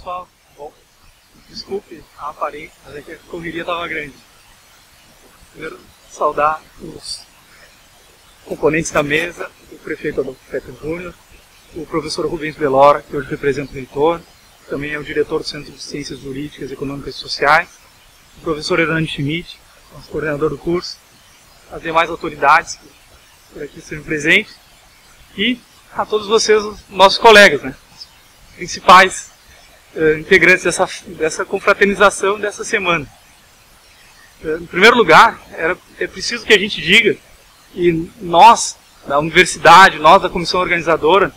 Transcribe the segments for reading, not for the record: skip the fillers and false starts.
Pessoal, bom, desculpe a aparência, mas é que a correria estava grande. Primeiro, saudar os componentes da mesa, o prefeito Adolfo Petter Júnior, o professor Rubens Belora, que hoje representa o reitor, também é o diretor do Centro de Ciências Jurídicas, Econômicas e Sociais, o professor Hernani Schmidt, nosso coordenador do curso, as demais autoridades que por aqui estão presentes, e a todos vocês, nossos colegas, né, os principais integrantes dessa confraternização dessa semana. Em primeiro lugar, é preciso que a gente diga que nós, da universidade, nós da comissão organizadora,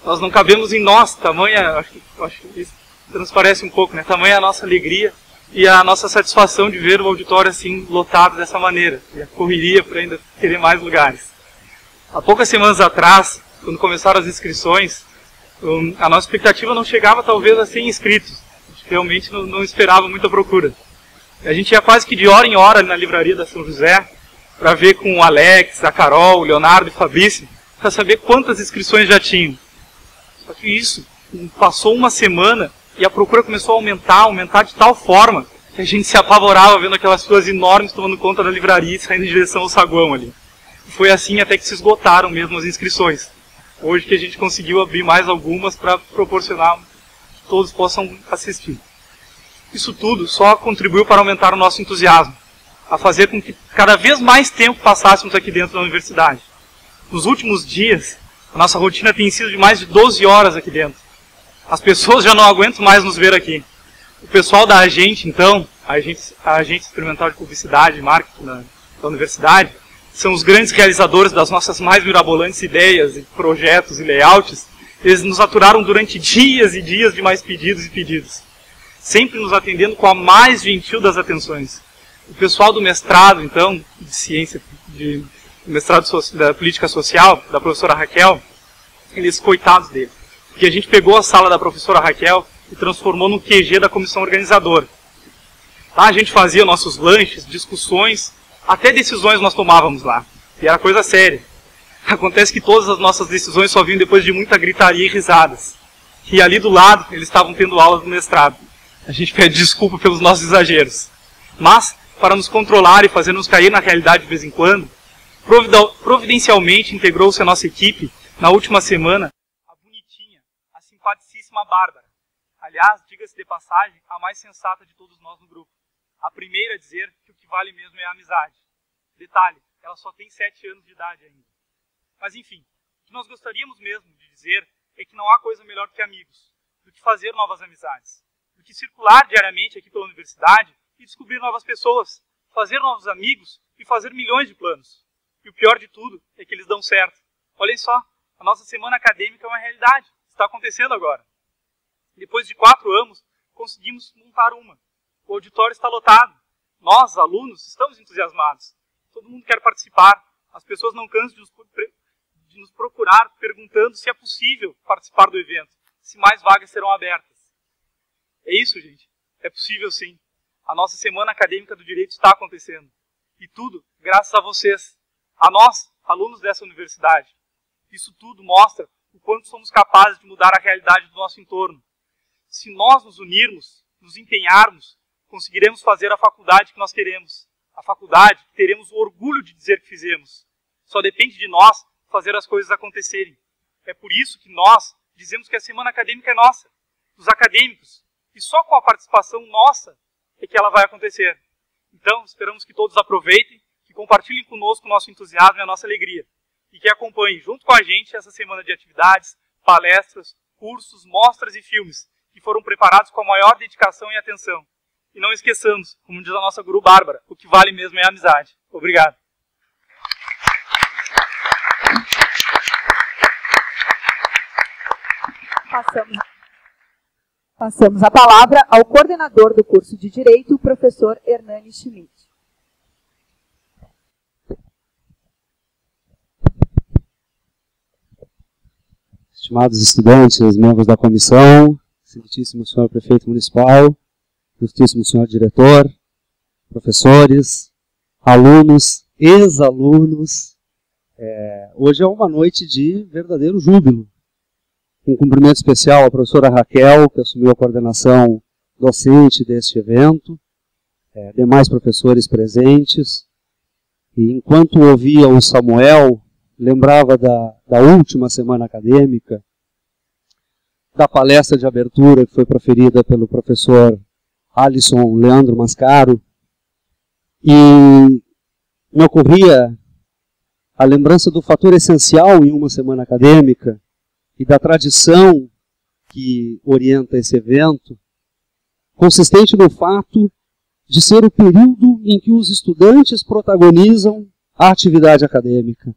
nós não cabemos em nós, tamanha, acho que isso transparece um pouco, né, tamanha a nossa alegria e a nossa satisfação de ver o auditório assim lotado dessa maneira, e a correria para ainda querer mais lugares. Há poucas semanas atrás, quando começaram as inscrições, a nossa expectativa não chegava talvez a 100 inscritos. A gente realmente não esperava muita procura. A gente ia quase que de hora em hora na livraria da São José para ver com o Alex, a Carol, o Leonardo e o Fabrício, para saber quantas inscrições já tinham. Só que isso, passou uma semana e a procura começou a aumentar de tal forma que a gente se apavorava vendo aquelas filas enormes tomando conta da livraria e saindo em direção ao saguão ali. E foi assim até que se esgotaram mesmo as inscrições. Hoje que a gente conseguiu abrir mais algumas para proporcionar que todos possam assistir. Isso tudo só contribuiu para aumentar o nosso entusiasmo, a fazer com que cada vez mais tempo passássemos aqui dentro da universidade. Nos últimos dias, a nossa rotina tem sido de mais de 12 horas aqui dentro. As pessoas já não aguentam mais nos ver aqui. O pessoal da Agente, então, a Agente Experimental de Publicidade e Marketing da universidade, são os grandes realizadores das nossas mais mirabolantes ideias, e projetos e layouts. Eles nos aturaram durante dias e dias de mais pedidos e pedidos, sempre nos atendendo com a mais gentil das atenções. O pessoal do mestrado, então, de ciência, mestrado da política social, da professora Raquel, eles, coitados deles, porque a gente pegou a sala da professora Raquel e transformou no QG da comissão organizadora. Lá a gente fazia nossos lanches, discussões, até decisões nós tomávamos lá. E era coisa séria. Acontece que todas as nossas decisões só vinham depois de muita gritaria e risadas. E ali do lado, eles estavam tendo aulas do mestrado. A gente pede desculpa pelos nossos exageros. Mas, para nos controlar e fazer-nos cair na realidade de vez em quando, providencialmente integrou-se a nossa equipe, na última semana, a bonitinha, a simpaticíssima Bárbara. Aliás, diga-se de passagem, a mais sensata de todos nós no grupo. A primeira a dizer que o que vale mesmo é a amizade. Detalhe, ela só tem 7 anos de idade ainda. Mas enfim, o que nós gostaríamos mesmo de dizer é que não há coisa melhor do que amigos, do que fazer novas amizades, do que circular diariamente aqui pela universidade e descobrir novas pessoas, fazer novos amigos e fazer milhões de planos. E o pior de tudo é que eles dão certo. Olhem só, a nossa semana acadêmica é uma realidade, está acontecendo agora. Depois de 4 anos, conseguimos montar uma. O auditório está lotado. Nós, alunos, estamos entusiasmados. Todo mundo quer participar. As pessoas não cansam de nos procurar perguntando se é possível participar do evento, se mais vagas serão abertas. É isso, gente. É possível sim. A nossa semana acadêmica do direito está acontecendo. E tudo graças a vocês, a nós, alunos dessa universidade. Isso tudo mostra o quanto somos capazes de mudar a realidade do nosso entorno. Se nós nos unirmos, nos empenharmos, conseguiremos fazer a faculdade que nós queremos. A faculdade que teremos o orgulho de dizer que fizemos. Só depende de nós fazer as coisas acontecerem. É por isso que nós dizemos que a semana acadêmica é nossa, dos acadêmicos. E só com a participação nossa é que ela vai acontecer. Então, esperamos que todos aproveitem, que compartilhem conosco o nosso entusiasmo e a nossa alegria. E que acompanhem junto com a gente essa semana de atividades, palestras, cursos, mostras e filmes, que foram preparados com a maior dedicação e atenção. E não esqueçamos, como diz a nossa guru Bárbara, o que vale mesmo é a amizade. Obrigado. Passamos a palavra ao coordenador do curso de Direito, o professor Hernani Schmidt. Estimados estudantes, membros da comissão, excelentíssimo senhor prefeito municipal, ilustríssimo senhor diretor, professores, alunos, ex-alunos, hoje é uma noite de verdadeiro júbilo. Um cumprimento especial à professora Raquel, que assumiu a coordenação docente deste evento, demais professores presentes. E enquanto ouvia o Samuel, lembrava da última semana acadêmica, da palestra de abertura que foi proferida pelo professor Alisson Leandro Mascaro, e me ocorria a lembrança do fator essencial em uma semana acadêmica e da tradição que orienta esse evento, consistente no fato de ser o período em que os estudantes protagonizam a atividade acadêmica.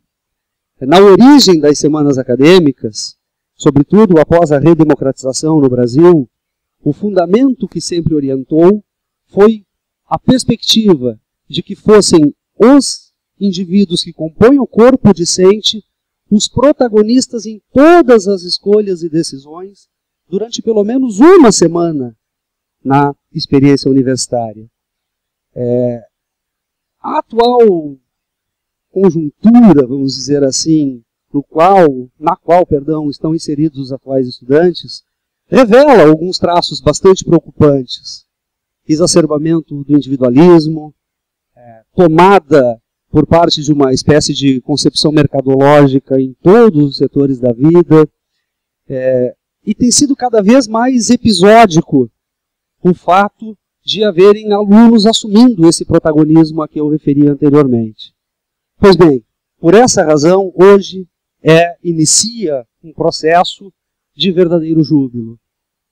Na origem das semanas acadêmicas, sobretudo após a redemocratização no Brasil, o fundamento que sempre orientou foi a perspectiva de que fossem os indivíduos que compõem o corpo discente os protagonistas em todas as escolhas e decisões durante pelo menos uma semana na experiência universitária. A atual conjuntura, vamos dizer assim, na qual estão inseridos os atuais estudantes, revela alguns traços bastante preocupantes. Exacerbamento do individualismo, tomada por parte de uma espécie de concepção mercadológica em todos os setores da vida, e tem sido cada vez mais episódico o fato de haverem alunos assumindo esse protagonismo a que eu referi anteriormente. Pois bem, por essa razão, hoje inicia um processo de verdadeiro júbilo,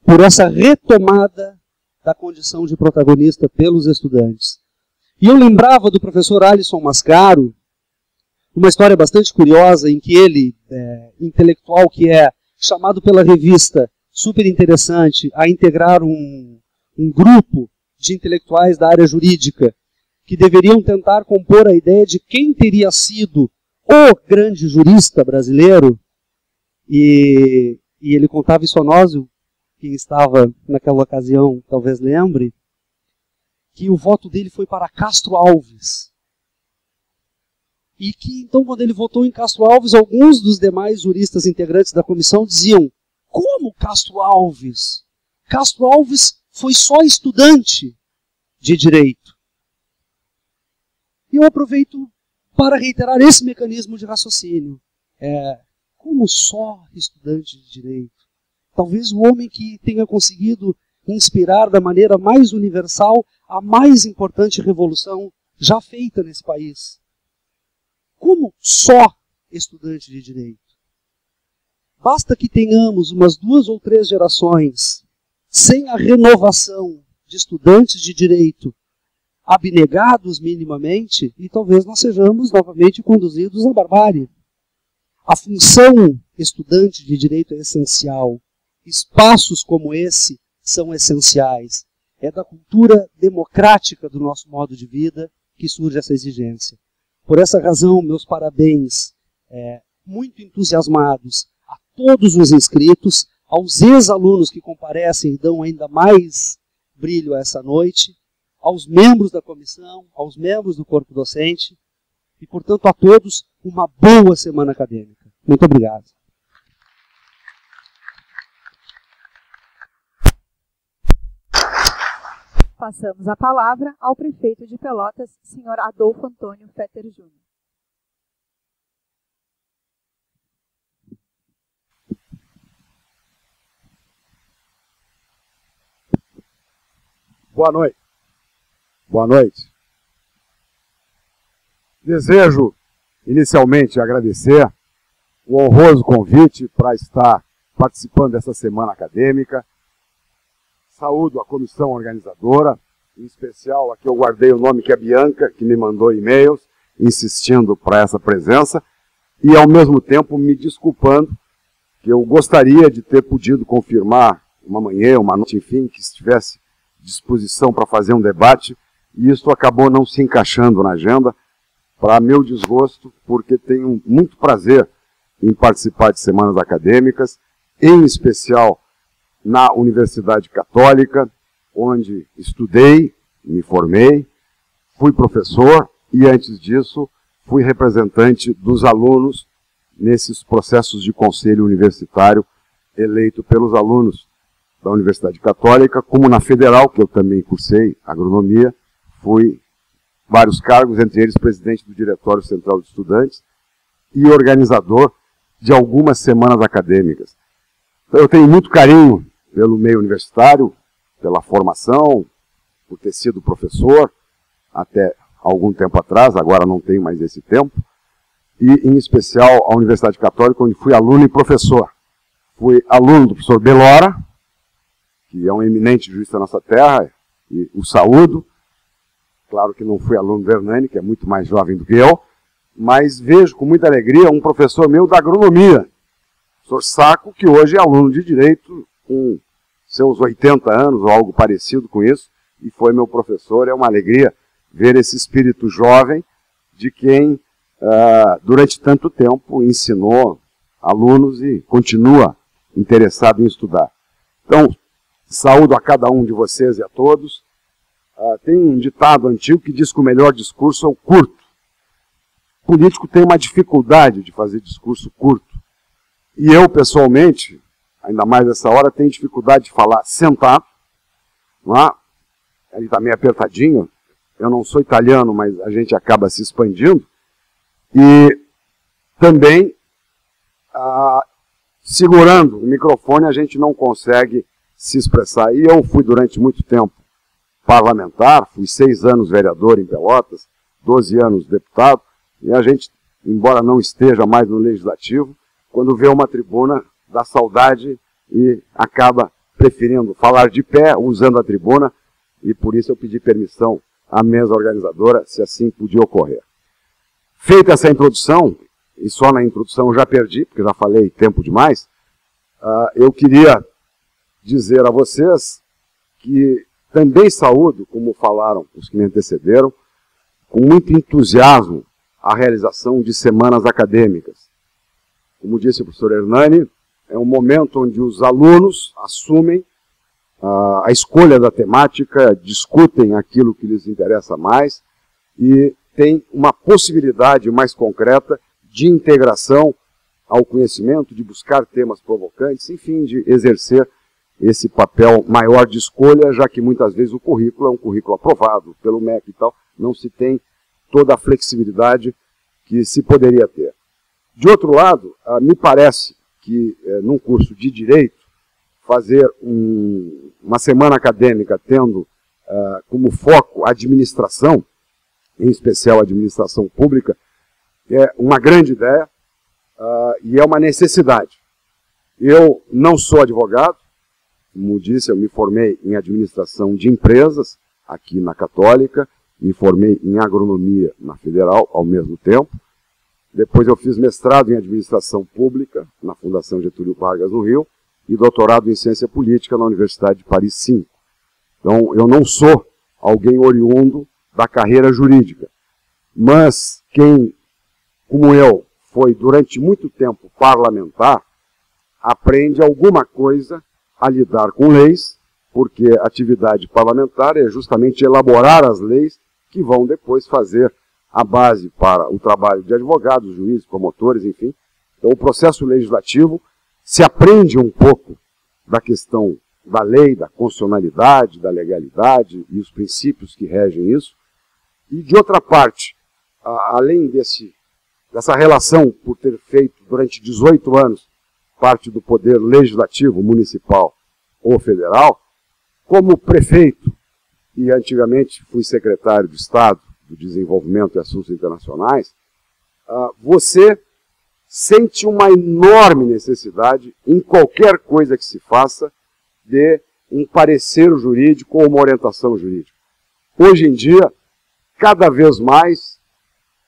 por essa retomada da condição de protagonista pelos estudantes. E eu lembrava do professor Alisson Mascaro, uma história bastante curiosa em que ele, intelectual que é chamado pela revista super interessante a integrar um grupo de intelectuais da área jurídica que deveriam tentar compor a ideia de quem teria sido o grande jurista brasileiro, e ele contava isso a nós, quem estava naquela ocasião talvez lembre, que o voto dele foi para Castro Alves. E que então, quando ele votou em Castro Alves, alguns dos demais juristas integrantes da comissão diziam: como Castro Alves? Castro Alves foi só estudante de direito. E eu aproveito para reiterar esse mecanismo de raciocínio. Como só estudante de direito? Talvez o homem que tenha conseguido inspirar da maneira mais universal a mais importante revolução já feita nesse país. Como só estudante de direito? Basta que tenhamos umas 2 ou 3 gerações sem a renovação de estudantes de direito abnegados minimamente, e talvez nós sejamos novamente conduzidos à barbárie. A função estudante de direito é essencial. Espaços como esse são essenciais. É da cultura democrática do nosso modo de vida que surge essa exigência. Por essa razão, meus parabéns, muito entusiasmados, a todos os inscritos, aos ex-alunos que comparecem e dão ainda mais brilho a essa noite, aos membros da comissão, aos membros do corpo docente, e, portanto, a todos, uma boa semana acadêmica. Muito obrigado. Passamos a palavra ao prefeito de Pelotas, senhor Adolfo Antônio Fetter Júnior. Boa noite. Boa noite. Desejo inicialmente agradecer o honroso convite para estar participando dessa semana acadêmica. Saúdo a comissão organizadora, em especial a que eu guardei o nome, que é Bianca, que me mandou e-mails insistindo para essa presença, e ao mesmo tempo me desculpando, que eu gostaria de ter podido confirmar uma manhã, uma noite, enfim, que estivesse disposição para fazer um debate, e isso acabou não se encaixando na agenda, para meu desgosto, porque tenho muito prazer em participar de semanas acadêmicas, em especial na Universidade Católica, onde estudei, me formei, fui professor e, antes disso, fui representante dos alunos nesses processos de conselho universitário eleito pelos alunos da Universidade Católica, como na Federal, que eu também cursei agronomia, fui vários cargos, entre eles presidente do Diretório Central de Estudantes e organizador de algumas semanas acadêmicas. Então, eu tenho muito carinho pelo meio universitário, pela formação, por ter sido professor até algum tempo atrás, agora não tenho mais esse tempo, e em especial a Universidade Católica, onde fui aluno e professor. Fui aluno do professor Belora, que é um eminente juiz da nossa terra, e o saúdo. Claro que não fui aluno do Hernani, que é muito mais jovem do que eu, mas vejo com muita alegria um professor meu da agronomia, o professor Saco, que hoje é aluno de Direito, com seus 80 anos ou algo parecido com isso, e foi meu professor. É uma alegria ver esse espírito jovem de quem, durante tanto tempo, ensinou alunos e continua interessado em estudar. Então, saúdo a cada um de vocês e a todos. Tem um ditado antigo que diz que o melhor discurso é o curto. O político tem uma dificuldade de fazer discurso curto. E eu, pessoalmente, ainda mais nessa hora, tenho dificuldade de falar sentado. Ele está meio apertadinho. Eu não sou italiano, mas a gente acaba se expandindo. E também, segurando o microfone, a gente não consegue se expressar. E eu fui durante muito tempo parlamentar, fui 6 anos vereador em Pelotas, 12 anos deputado, e a gente, embora não esteja mais no Legislativo, quando vê uma tribuna, dá saudade e acaba preferindo falar de pé, usando a tribuna, e por isso eu pedi permissão à mesa organizadora, se assim podia ocorrer. Feita essa introdução, e só na introdução eu já perdi, porque já falei tempo demais, eu queria dizer a vocês que também saúdo, como falaram os que me antecederam, com muito entusiasmo a realização de semanas acadêmicas. Como disse o professor Hernani, é um momento onde os alunos assumem a escolha da temática, discutem aquilo que lhes interessa mais e tem uma possibilidade mais concreta de integração ao conhecimento, de buscar temas provocantes, enfim, de exercer esse papel maior de escolha, já que muitas vezes o currículo é um currículo aprovado pelo MEC e tal, não se tem toda a flexibilidade que se poderia ter. De outro lado, me parece que num curso de Direito, fazer uma semana acadêmica tendo como foco a administração, em especial a administração pública, é uma grande ideia e é uma necessidade. Eu não sou advogado, como disse, eu me formei em administração de empresas aqui na Católica, me formei em agronomia na Federal ao mesmo tempo. Depois eu fiz mestrado em administração pública na Fundação Getúlio Vargas no Rio e doutorado em ciência política na Universidade de Paris V. Então eu não sou alguém oriundo da carreira jurídica, mas quem, como eu, foi durante muito tempo parlamentar, aprende alguma coisa a lidar com leis, porque a atividade parlamentar é justamente elaborar as leis que vão depois fazer a base para o trabalho de advogados, juízes, promotores, enfim. Então o processo legislativo se aprende um pouco da questão da lei, da constitucionalidade, da legalidade e os princípios que regem isso. E de outra parte, além dessa relação por ter feito durante 18 anos parte do poder legislativo municipal ou federal, como prefeito, e antigamente fui secretário de Estado do Desenvolvimento e Assuntos Internacionais, você sente uma enorme necessidade, em qualquer coisa que se faça, de um parecer jurídico ou uma orientação jurídica. Hoje em dia, cada vez mais,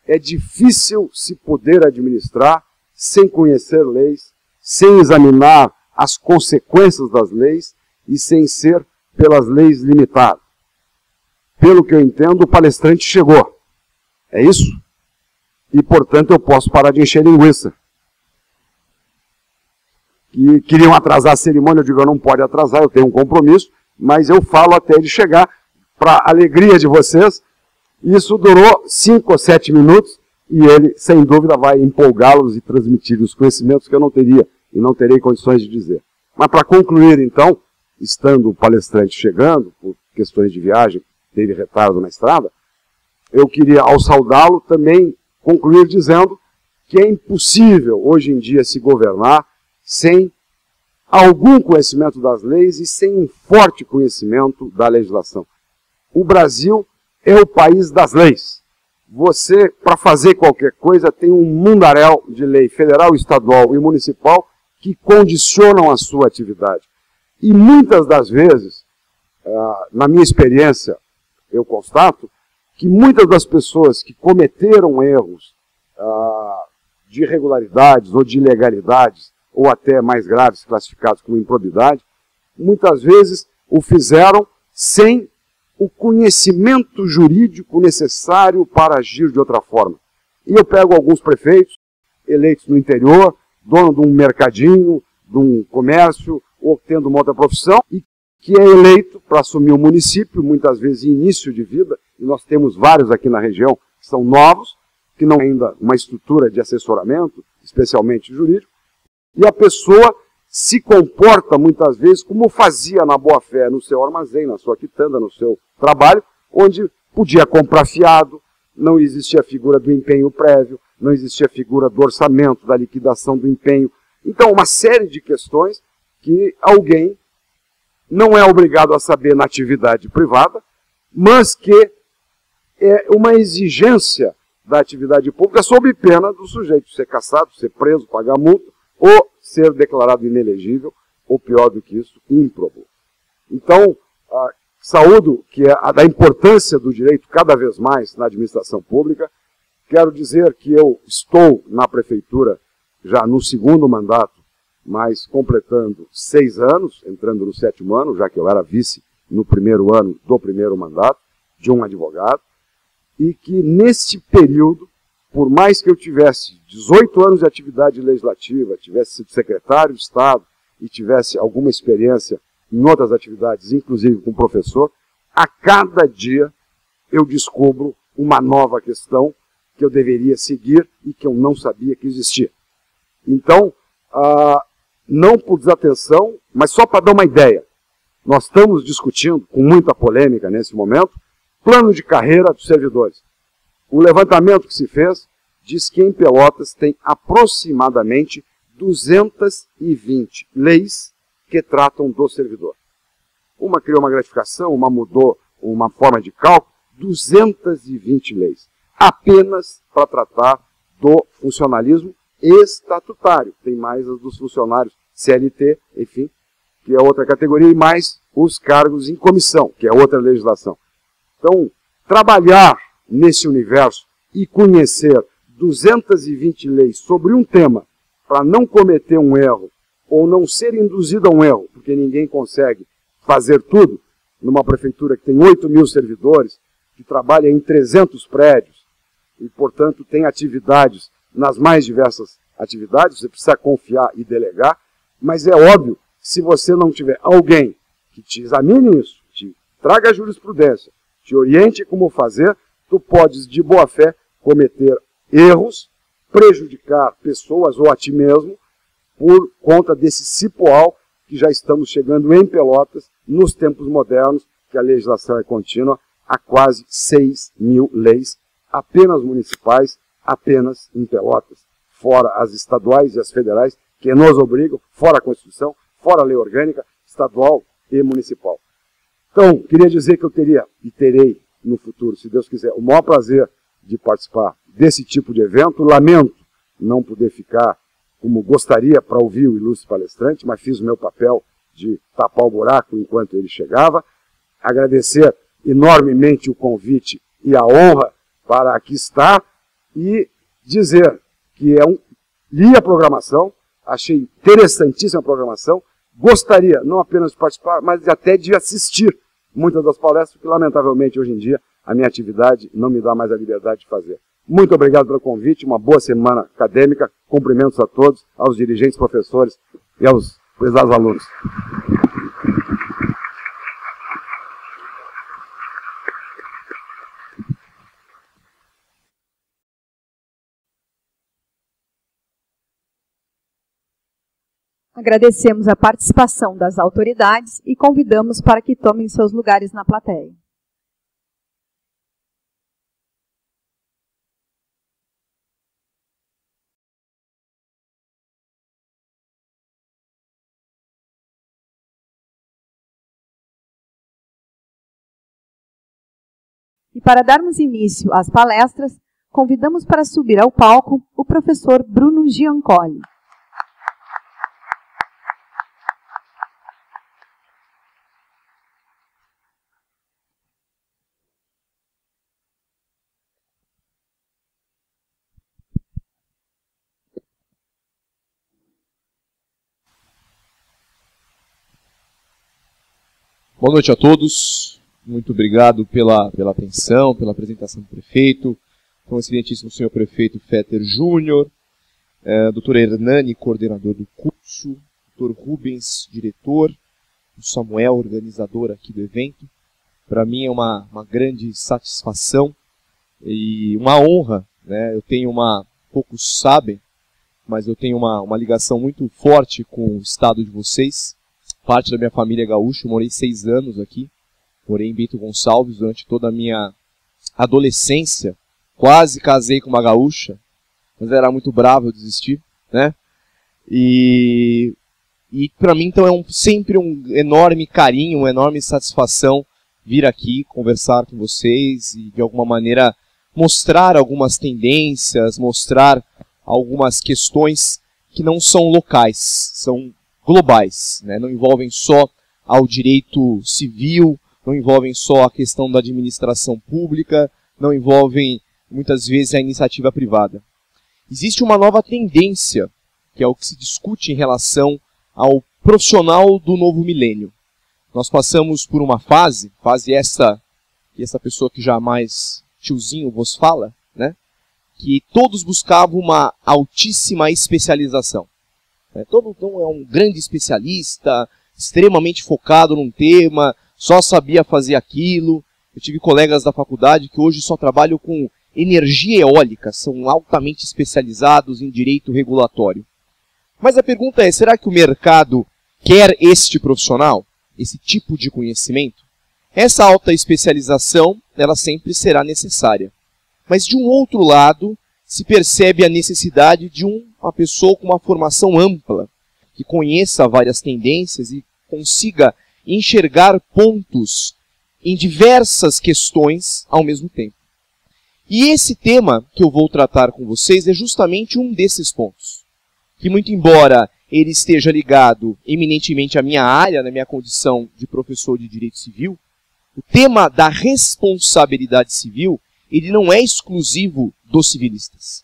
é difícil se poder administrar sem conhecer leis, sem examinar as consequências das leis e sem ser pelas leis limitadas. Pelo que eu entendo, o palestrante chegou. É isso? E, portanto, eu posso parar de encher linguiça. E queriam atrasar a cerimônia, eu digo, eu não pode atrasar, eu tenho um compromisso, mas eu falo até ele chegar, para a alegria de vocês. Isso durou 5 ou 7 minutos, e ele, sem dúvida, vai empolgá-los e transmitir os conhecimentos que eu não teria e não terei condições de dizer. Mas para concluir, então, estando o palestrante chegando, por questões de viagem, teve retardo na estrada, eu queria, ao saudá-lo, também concluir dizendo que é impossível, hoje em dia, se governar sem algum conhecimento das leis e sem um forte conhecimento da legislação. O Brasil é o país das leis. Você, para fazer qualquer coisa, tem um mundaréu de lei federal, estadual e municipal que condicionam a sua atividade. E muitas das vezes, na minha experiência, eu constato que muitas das pessoas que cometeram erros de irregularidades ou de ilegalidades, ou até mais graves, classificados como improbidade, muitas vezes o fizeram sem o conhecimento jurídico necessário para agir de outra forma. E eu pego alguns prefeitos eleitos no interior, dono de um mercadinho, de um comércio, ou tendo uma outra profissão, e que é eleito para assumir um município, muitas vezes em início de vida, e nós temos vários aqui na região que são novos, que não têm ainda uma estrutura de assessoramento, especialmente jurídico, e a pessoa se comporta muitas vezes como fazia na boa-fé no seu armazém, na sua quitanda, no seu trabalho, onde podia comprar fiado, não existia a figura do empenho prévio, não existia a figura do orçamento, da liquidação do empenho. Então, uma série de questões que alguém não é obrigado a saber na atividade privada, mas que é uma exigência da atividade pública sob pena do sujeito ser cassado, ser preso, pagar multa, ou ser declarado inelegível, ou pior do que isso, ímprobo. Então, saúdo que é da importância do direito cada vez mais na administração pública. Quero dizer que eu estou na prefeitura já no segundo mandato, mas completando 6 anos, entrando no 7º ano, já que eu era vice no primeiro ano do primeiro mandato, de um advogado, e que neste período, por mais que eu tivesse 18 anos de atividade legislativa, tivesse sido secretário de Estado e tivesse alguma experiência em outras atividades, inclusive com professor, a cada dia eu descubro uma nova questão que eu deveria seguir e que eu não sabia que existia. Então, não por desatenção, mas só para dar uma ideia, nós estamos discutindo, com muita polêmica nesse momento, plano de carreira dos servidores. O levantamento que se fez diz que em Pelotas tem aproximadamente 220 leis que tratam do servidor. Uma criou uma gratificação, uma mudou uma forma de cálculo, 220 leis. Apenas para tratar do funcionalismo estatutário. Tem mais as dos funcionários CLT, enfim, que é outra categoria, e mais os cargos em comissão, que é outra legislação. Então, trabalhar nesse universo e conhecer 220 leis sobre um tema para não cometer um erro ou não ser induzido a um erro, porque ninguém consegue fazer tudo numa prefeitura que tem 8.000 servidores, que trabalha em 300 prédios e, portanto, tem atividades nas mais diversas atividades, você precisa confiar e delegar, mas é óbvio que se você não tiver alguém que te examine isso, te traga a jurisprudência, te oriente como fazer, tu podes, de boa fé, cometer erros, prejudicar pessoas ou a ti mesmo, por conta desse cipoal que já estamos chegando em Pelotas, nos tempos modernos, que a legislação é contínua, há quase 6.000 leis, apenas municipais, apenas em Pelotas, fora as estaduais e as federais, que nos obrigam, fora a Constituição, fora a lei orgânica, estadual e municipal. Então, queria dizer que eu teria, e terei no futuro, se Deus quiser, o maior prazer de participar desse tipo de evento. Lamento não poder ficar como gostaria para ouvir o ilustre palestrante, mas fiz o meu papel de tapar o buraco enquanto ele chegava. Agradecer enormemente o convite e a honra para aqui estar e dizer que li a programação, achei interessantíssima a programação, gostaria não apenas de participar, mas até de assistir muitas das palestras, que lamentavelmente hoje em dia a minha atividade não me dá mais a liberdade de fazer. Muito obrigado pelo convite, uma boa semana acadêmica, cumprimentos a todos, aos dirigentes, professores e aos prezados alunos. Agradecemos a participação das autoridades e convidamos para que tomem seus lugares na plateia. E para darmos início às palestras, convidamos para subir ao palco o professor Bruno Giancoli. Boa noite a todos. Muito obrigado pela atenção, pela apresentação do prefeito. Então, excelentíssimo senhor prefeito Fetter Júnior, doutor Hernani, coordenador do curso, doutor Rubens, diretor, o Samuel, organizador aqui do evento. Para mim é uma grande satisfação e uma honra, né? Eu tenho poucos sabem, mas eu tenho uma ligação muito forte com o estado de vocês. Parte da minha família é gaúcha, eu morei 6 anos aqui. Morei em Bento Gonçalves durante toda a minha adolescência. Quase casei com uma gaúcha, mas era muito bravo, eu desisti, né? E para mim, então, sempre um enorme carinho, uma enorme satisfação vir aqui conversar com vocês e, de alguma maneira, mostrar algumas tendências, mostrar algumas questões que não são locais, são globais, né? Não envolvem só ao direito civil, não envolvem só a questão da administração pública, não envolvem, muitas vezes, a iniciativa privada. Existe uma nova tendência, que é o que se discute em relação ao profissional do novo milênio. Nós passamos por uma fase essa que essa pessoa que já mais tiozinho vos fala, né? Que todos buscavam uma altíssima especialização. Todo mundo é um grande especialista, extremamente focado num tema, só sabia fazer aquilo. Eu tive colegas da faculdade que hoje só trabalham com energia eólica, são altamente especializados em direito regulatório. Mas a pergunta é, será que o mercado quer este profissional? Esse tipo de conhecimento? Essa alta especialização, ela sempre será necessária. Mas de um outro lado, se percebe a necessidade de uma pessoa com uma formação ampla, que conheça várias tendências e consiga enxergar pontos em diversas questões ao mesmo tempo. E esse tema que eu vou tratar com vocês é justamente um desses pontos, que muito embora ele esteja ligado eminentemente à minha área, na minha condição de professor de direito civil, o tema da responsabilidade civil, ele não é exclusivo dos civilistas.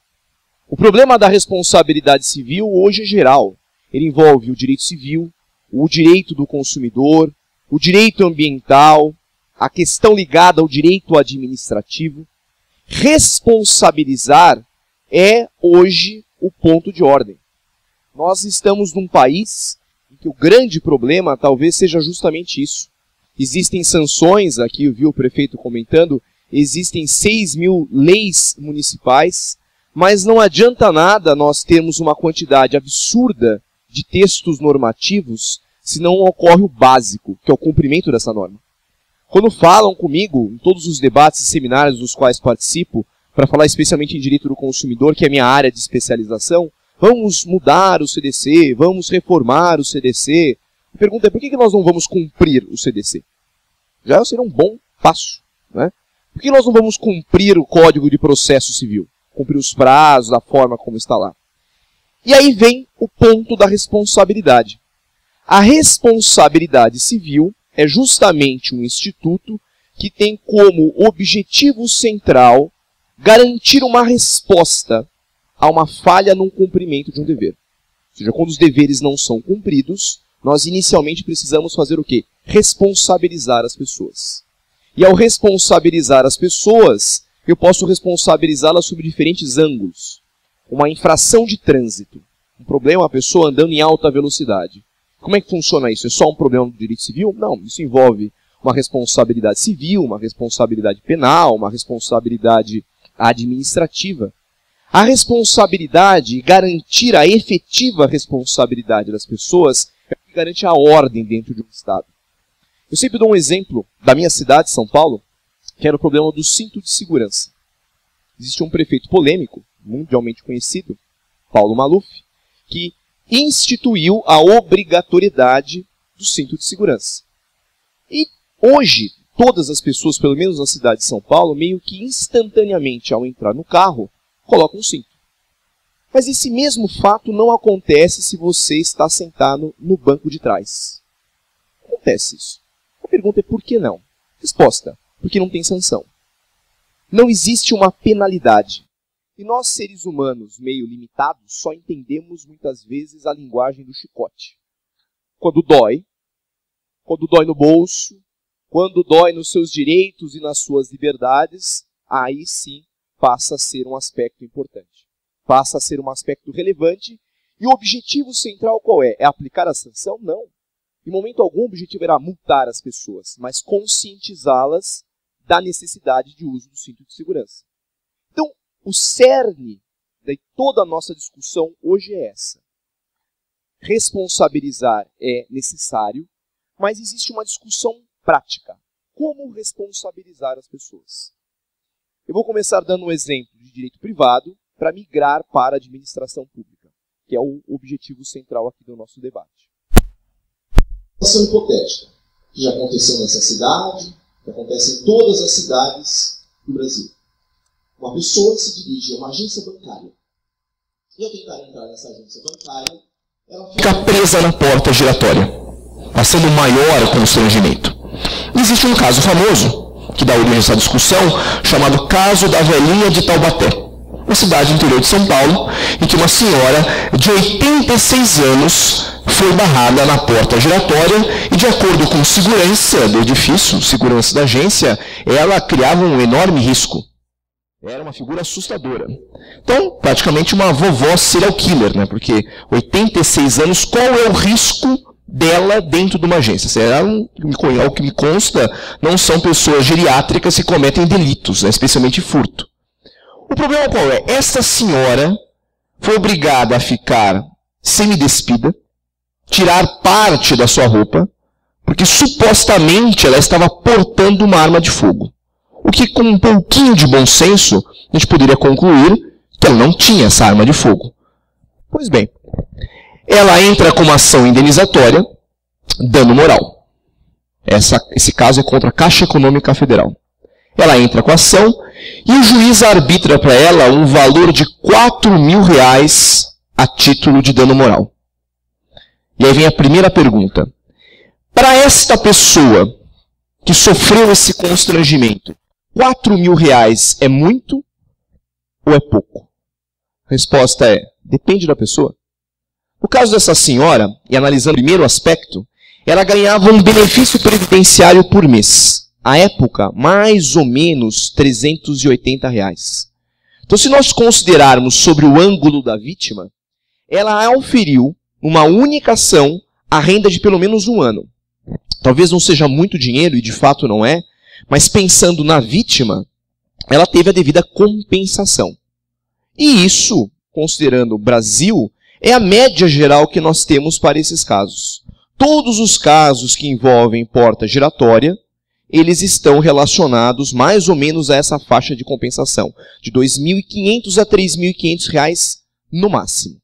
O problema da responsabilidade civil hoje é geral. Ele envolve o direito civil, o direito do consumidor, o direito ambiental, a questão ligada ao direito administrativo. Responsabilizar é hoje o ponto de ordem. Nós estamos num país em que o grande problema talvez seja justamente isso. Existem sanções, aqui eu vi o prefeito comentando, existem 6.000 leis municipais, mas não adianta nada nós termos uma quantidade absurda de textos normativos se não ocorre o básico, que é o cumprimento dessa norma. Quando falam comigo, em todos os debates e seminários dos quais participo, para falar especialmente em direito do consumidor, que é a minha área de especialização, vamos mudar o CDC, vamos reformar o CDC. A pergunta é, por que nós não vamos cumprir o CDC? Já seria um bom passo, né? Por que nós não vamos cumprir o Código de Processo Civil? Cumprir os prazos, da forma como está lá. E aí vem o ponto da responsabilidade. A responsabilidade civil é justamente um instituto que tem como objetivo central garantir uma resposta a uma falha no cumprimento de um dever. Ou seja, quando os deveres não são cumpridos, nós inicialmente precisamos fazer o quê? Responsabilizar as pessoas. E ao responsabilizar as pessoas, eu posso responsabilizá-las sob diferentes ângulos. Uma infração de trânsito. Um problema, uma pessoa andando em alta velocidade. Como é que funciona isso? É só um problema do direito civil? Não, isso envolve uma responsabilidade civil, uma responsabilidade penal, uma responsabilidade administrativa. A responsabilidade e garantir a efetiva responsabilidade das pessoas é o que garante a ordem dentro de um Estado. Eu sempre dou um exemplo da minha cidade, São Paulo, que era o problema do cinto de segurança. Existe um prefeito polêmico, mundialmente conhecido, Paulo Maluf, que instituiu a obrigatoriedade do cinto de segurança. E hoje, todas as pessoas, pelo menos na cidade de São Paulo, meio que instantaneamente, ao entrar no carro, colocam um cinto. Mas esse mesmo fato não acontece se você está sentado no banco de trás. Acontece isso. A pergunta é por que não? Resposta: porque não tem sanção. Não existe uma penalidade. E nós, seres humanos meio limitados, só entendemos muitas vezes a linguagem do chicote. Quando dói no bolso, quando dói nos seus direitos e nas suas liberdades, aí sim passa a ser um aspecto importante. Passa a ser um aspecto relevante. E o objetivo central qual é? É aplicar a sanção? Não. Em momento algum o objetivo era multar as pessoas, mas conscientizá-las da necessidade de uso do cinto de segurança. Então, o cerne de toda a nossa discussão hoje é essa. Responsabilizar é necessário, mas existe uma discussão prática. Como responsabilizar as pessoas? Eu vou começar dando um exemplo de direito privado para migrar para a administração pública, que é o objetivo central aqui do nosso debate. Situação hipotética, que já aconteceu nessa cidade, que acontece em todas as cidades do Brasil. Uma pessoa que se dirige a uma agência bancária, e ao tentar entrar nessa agência bancária, ela fica presa na porta giratória, passando o maior constrangimento. Existe um caso famoso, que dá origem a essa discussão, chamado caso da velhinha de Taubaté, uma cidade interior de São Paulo, em que uma senhora de 86 anos foi barrada na porta giratória e, de acordo com segurança do edifício, segurança da agência, ela criava um enorme risco. Era uma figura assustadora. Então, praticamente uma vovó serial killer, né? Porque 86 anos, qual é o risco dela dentro de uma agência? Ao que me consta, não são pessoas geriátricas que cometem delitos, né? Especialmente furto. O problema qual é? Essa senhora foi obrigada a ficar semidespida, tirar parte da sua roupa, porque supostamente ela estava portando uma arma de fogo. O que, com um pouquinho de bom senso, a gente poderia concluir que ela não tinha essa arma de fogo. Pois bem, ela entra com uma ação indenizatória, dano moral. Esse caso é contra a Caixa Econômica Federal. Ela entra com a ação e o juiz arbitra para ela um valor de R$4.000 a título de dano moral. E aí vem a primeira pergunta. Para esta pessoa que sofreu esse constrangimento, R$4.000 é muito ou é pouco? A resposta é, depende da pessoa. No caso dessa senhora, e analisando o primeiro aspecto, ela ganhava um benefício previdenciário por mês. À época, mais ou menos R$380. Então, se nós considerarmos sobre o ângulo da vítima, ela auferiu uma única ação a renda de pelo menos um ano. Talvez não seja muito dinheiro, e de fato não é, mas pensando na vítima, ela teve a devida compensação. E isso, considerando o Brasil, é a média geral que nós temos para esses casos. Todos os casos que envolvem porta giratória, eles estão relacionados mais ou menos a essa faixa de compensação, de R$2.500 a R$3.500 no máximo.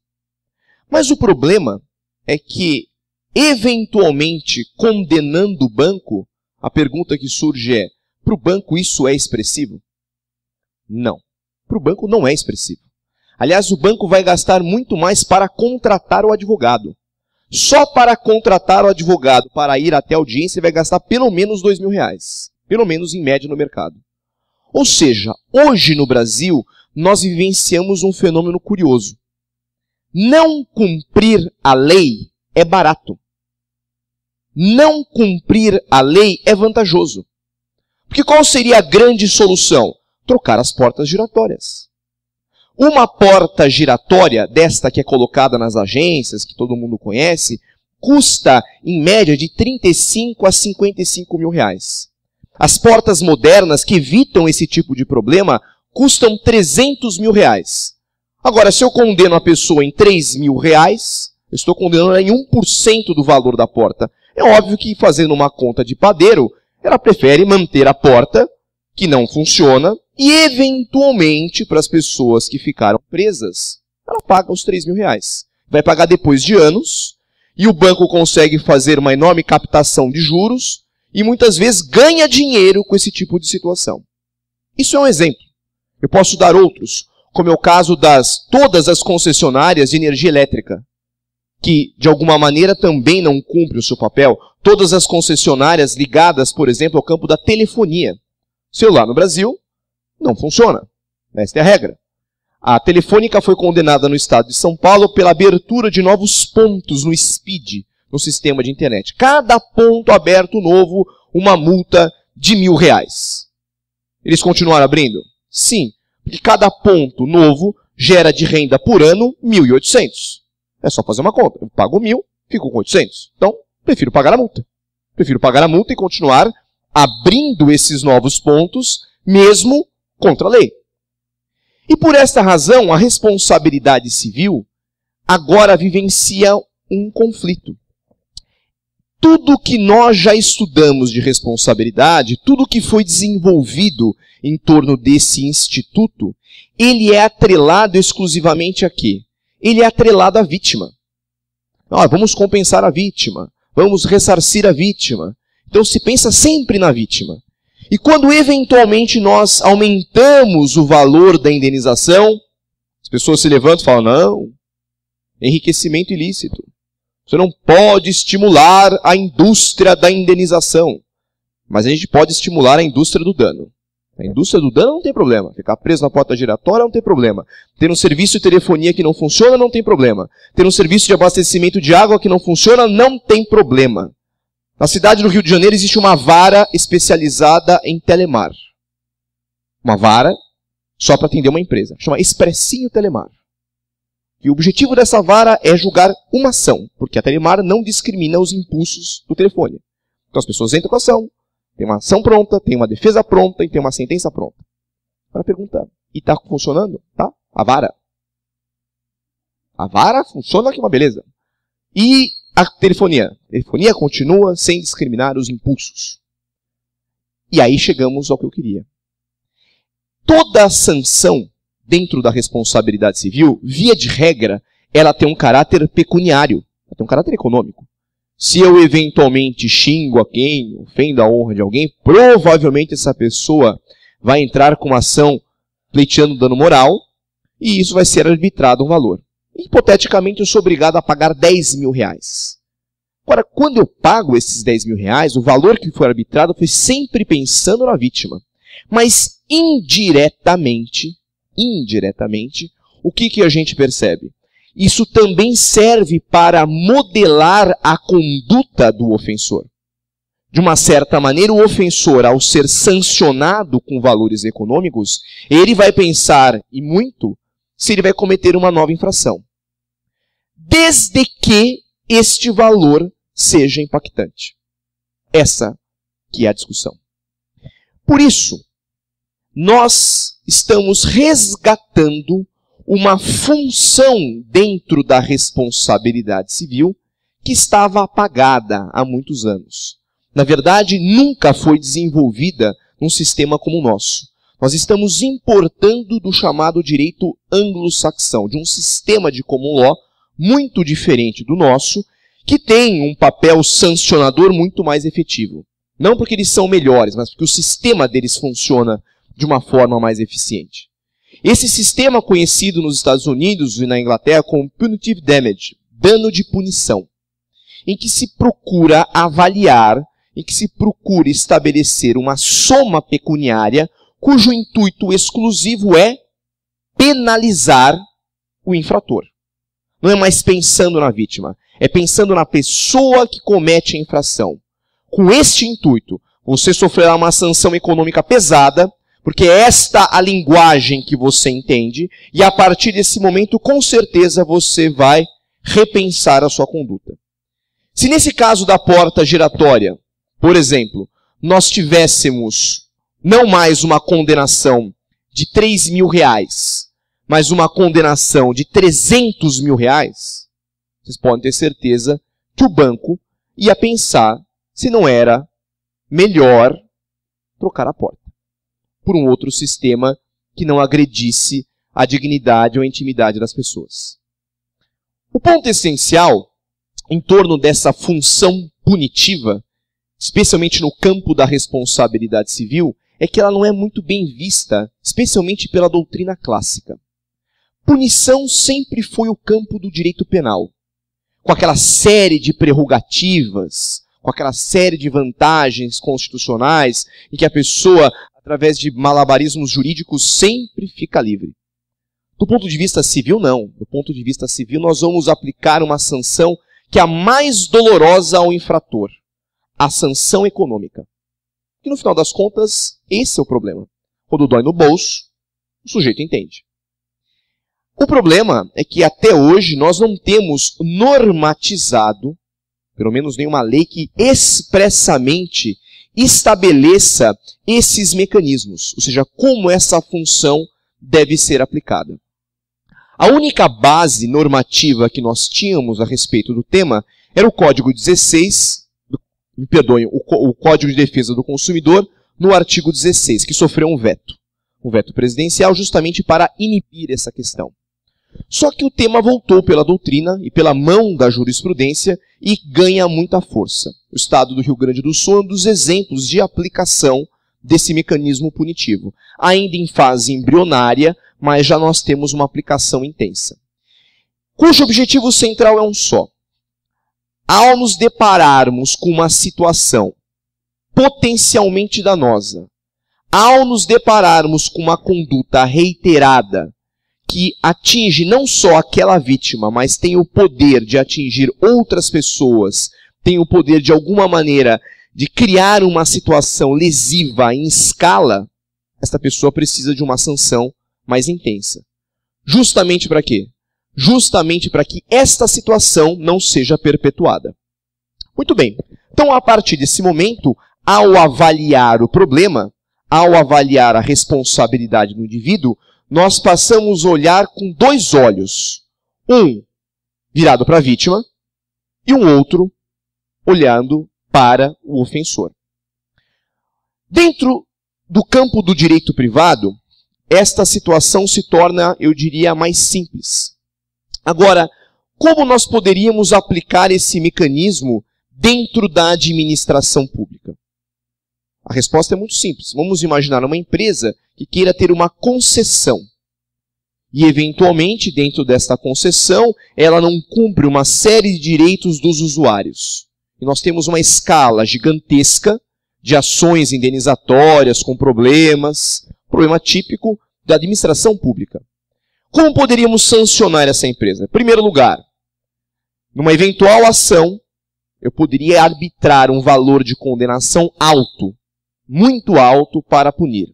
Mas o problema é que, eventualmente, condenando o banco, a pergunta que surge é, para o banco isso é expressivo? Não. Para o banco não é expressivo. Aliás, o banco vai gastar muito mais para contratar o advogado. Só para contratar o advogado, para ir até a audiência, vai gastar pelo menos R$2.000. Pelo menos em média no mercado. Ou seja, hoje no Brasil, nós vivenciamos um fenômeno curioso. Não cumprir a lei é barato. Não cumprir a lei é vantajoso. Porque qual seria a grande solução? Trocar as portas giratórias. Uma porta giratória, desta que é colocada nas agências, que todo mundo conhece, custa, em média, de R$35 a R$55.000. As portas modernas que evitam esse tipo de problema custam R$300.000. Agora, se eu condeno a pessoa em R$3.000, eu estou condenando ela em 1% do valor da porta. É óbvio que, fazendo uma conta de padeiro, ela prefere manter a porta, que não funciona, e, eventualmente, para as pessoas que ficaram presas, ela paga os R$3.000. Vai pagar depois de anos, e o banco consegue fazer uma enorme captação de juros, e muitas vezes ganha dinheiro com esse tipo de situação. Isso é um exemplo. Eu posso dar outros, como é o caso das todas as concessionárias de energia elétrica, que, de alguma maneira, também não cumprem o seu papel. Todas as concessionárias ligadas, por exemplo, ao campo da telefonia. Celular no Brasil não funciona. Esta é a regra. A Telefônica foi condenada no estado de São Paulo pela abertura de novos pontos no SPID, no sistema de internet. Cada ponto aberto novo, uma multa de R$1.000. Eles continuaram abrindo? Sim, porque cada ponto novo gera de renda por ano 1.800. É só fazer uma conta. Eu pago 1.000, fico com 800. Então, prefiro pagar a multa. Prefiro pagar a multa e continuar abrindo esses novos pontos, mesmo contra a lei. E por esta razão, a responsabilidade civil agora vivencia um conflito. Tudo que nós já estudamos de responsabilidade, tudo que foi desenvolvido em torno desse instituto, ele é atrelado exclusivamente a quê? Ele é atrelado à vítima. Vamos compensar a vítima, vamos ressarcir a vítima. Então se pensa sempre na vítima. E quando eventualmente nós aumentamos o valor da indenização, as pessoas se levantam e falam, não, enriquecimento ilícito. Você não pode estimular a indústria da indenização. Mas a gente pode estimular a indústria do dano. A indústria do dano não tem problema. Ficar preso na porta giratória não tem problema. Ter um serviço de telefonia que não funciona não tem problema. Ter um serviço de abastecimento de água que não funciona não tem problema. Na cidade do Rio de Janeiro existe uma vara especializada em telemar. Uma vara só para atender uma empresa. Chama Expressinho Telemar. E o objetivo dessa vara é julgar uma ação, porque a Telemar não discrimina os impulsos do telefone. Então as pessoas entram com a ação, tem uma ação pronta, tem uma defesa pronta e tem uma sentença pronta. Agora pergunta, e está funcionando? Tá? A vara? A vara funciona que é uma beleza. E a telefonia? A telefonia continua sem discriminar os impulsos. E aí chegamos ao que eu queria. Toda a sanção dentro da responsabilidade civil, via de regra, ela tem um caráter pecuniário, ela tem um caráter econômico. Se eu eventualmente xingo alguém, ofendo a honra de alguém, provavelmente essa pessoa vai entrar com uma ação pleiteando dano moral, e isso vai ser arbitrado um valor. Hipoteticamente, eu sou obrigado a pagar R$10.000. Agora, quando eu pago esses R$10.000, o valor que foi arbitrado foi sempre pensando na vítima. Mas indiretamente, o que a gente percebe? Isso também serve para modelar a conduta do ofensor. De uma certa maneira, o ofensor, ao ser sancionado com valores econômicos, ele vai pensar, e muito, se ele vai cometer uma nova infração. Desde que este valor seja impactante. Essa que é a discussão. Por isso, nós estamos resgatando uma função dentro da responsabilidade civil que estava apagada há muitos anos. Na verdade, nunca foi desenvolvida num sistema como o nosso. Nós estamos importando do chamado direito anglo-saxão, de um sistema de common law muito diferente do nosso, que tem um papel sancionador muito mais efetivo. Não porque eles são melhores, mas porque o sistema deles funciona de uma forma mais eficiente. Esse sistema conhecido nos Estados Unidos e na Inglaterra como punitive damage, dano de punição, em que se procura avaliar, em que se procura estabelecer uma soma pecuniária cujo intuito exclusivo é penalizar o infrator. Não é mais pensando na vítima, é pensando na pessoa que comete a infração. Com este intuito, você sofrerá uma sanção econômica pesada, porque é esta a linguagem que você entende, e a partir desse momento, com certeza, você vai repensar a sua conduta. Se nesse caso da porta giratória, por exemplo, nós tivéssemos não mais uma condenação de R$3.000, mas uma condenação de 300 mil reais, vocês podem ter certeza que o banco ia pensar se não era melhor trocar a porta por um outro sistema que não agredisse a dignidade ou a intimidade das pessoas. O ponto essencial em torno dessa função punitiva, especialmente no campo da responsabilidade civil, é que ela não é muito bem vista, especialmente pela doutrina clássica. Punição sempre foi o campo do direito penal, com aquela série de prerrogativas, com aquela série de vantagens constitucionais, em que a pessoa, através de malabarismos jurídicos, sempre fica livre. Do ponto de vista civil, não. Do ponto de vista civil, nós vamos aplicar uma sanção que é a mais dolorosa ao infrator, a sanção econômica. E no final das contas, esse é o problema. Quando dói no bolso, o sujeito entende. O problema é que até hoje nós não temos normatizado, pelo menos nenhuma lei que expressamente estabeleça esses mecanismos, ou seja, como essa função deve ser aplicada. A única base normativa que nós tínhamos a respeito do tema era o Código 16, me perdoem, o Código de Defesa do Consumidor, no artigo 16, que sofreu um veto presidencial justamente para inibir essa questão. Só que o tema voltou pela doutrina e pela mão da jurisprudência e ganha muita força. O Estado do Rio Grande do Sul é um dos exemplos de aplicação desse mecanismo punitivo. Ainda em fase embrionária, mas já nós temos uma aplicação intensa, cujo objetivo central é um só. Ao nos depararmos com uma situação potencialmente danosa, ao nos depararmos com uma conduta reiterada que atinge não só aquela vítima, mas tem o poder de atingir outras pessoas, tem o poder de alguma maneira de criar uma situação lesiva em escala, esta pessoa precisa de uma sanção mais intensa. Justamente para quê? Justamente para que esta situação não seja perpetuada. Muito bem. Então, a partir desse momento, ao avaliar o problema, ao avaliar a responsabilidade do indivíduo, nós passamos a olhar com dois olhos. Um virado para a vítima e um outro olhando para o ofensor. Dentro do campo do direito privado, esta situação se torna, eu diria, mais simples. Agora, como nós poderíamos aplicar esse mecanismo dentro da administração pública? A resposta é muito simples. Vamos imaginar uma empresa que queira ter uma concessão. E, eventualmente, dentro desta concessão, ela não cumpre uma série de direitos dos usuários. E nós temos uma escala gigantesca de ações indenizatórias com problemas, problema típico da administração pública. Como poderíamos sancionar essa empresa? Em primeiro lugar, numa eventual ação, eu poderia arbitrar um valor de condenação alto, muito alto, para punir.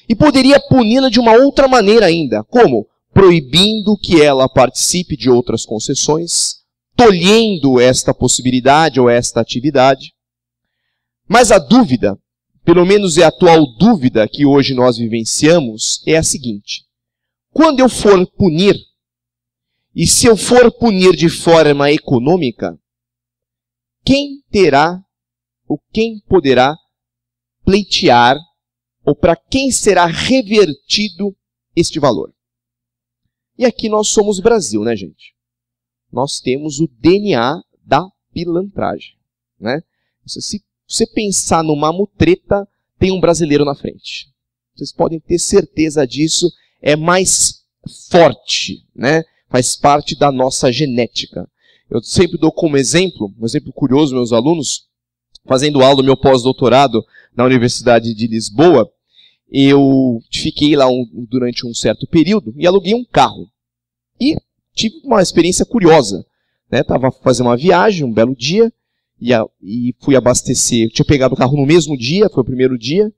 E poderia puni-la de uma outra maneira ainda. Como? Proibindo que ela participe de outras concessões, tolhendo esta possibilidade ou esta atividade. Mas a dúvida, pelo menos é a atual dúvida que hoje nós vivenciamos, é a seguinte. Quando eu for punir, e se eu for punir de forma econômica, quem terá ou quem poderá pleitear ou para quem será revertido este valor? E aqui nós somos Brasil, né, gente? Nós temos o DNA da pilantragem, né? Se você pensar numa mutreta, tem um brasileiro na frente. Vocês podem ter certeza disso, é mais forte, né? Faz parte da nossa genética. Eu sempre dou como exemplo, um exemplo curioso, meus alunos, fazendo aula do meu pós-doutorado na Universidade de Lisboa, eu fiquei lá durante um certo período e aluguei um carro. E tive uma experiência curiosa. Estava fazendo uma viagem, um belo dia, e fui abastecer. Eu tinha pegado o carro no mesmo dia, foi o primeiro dia,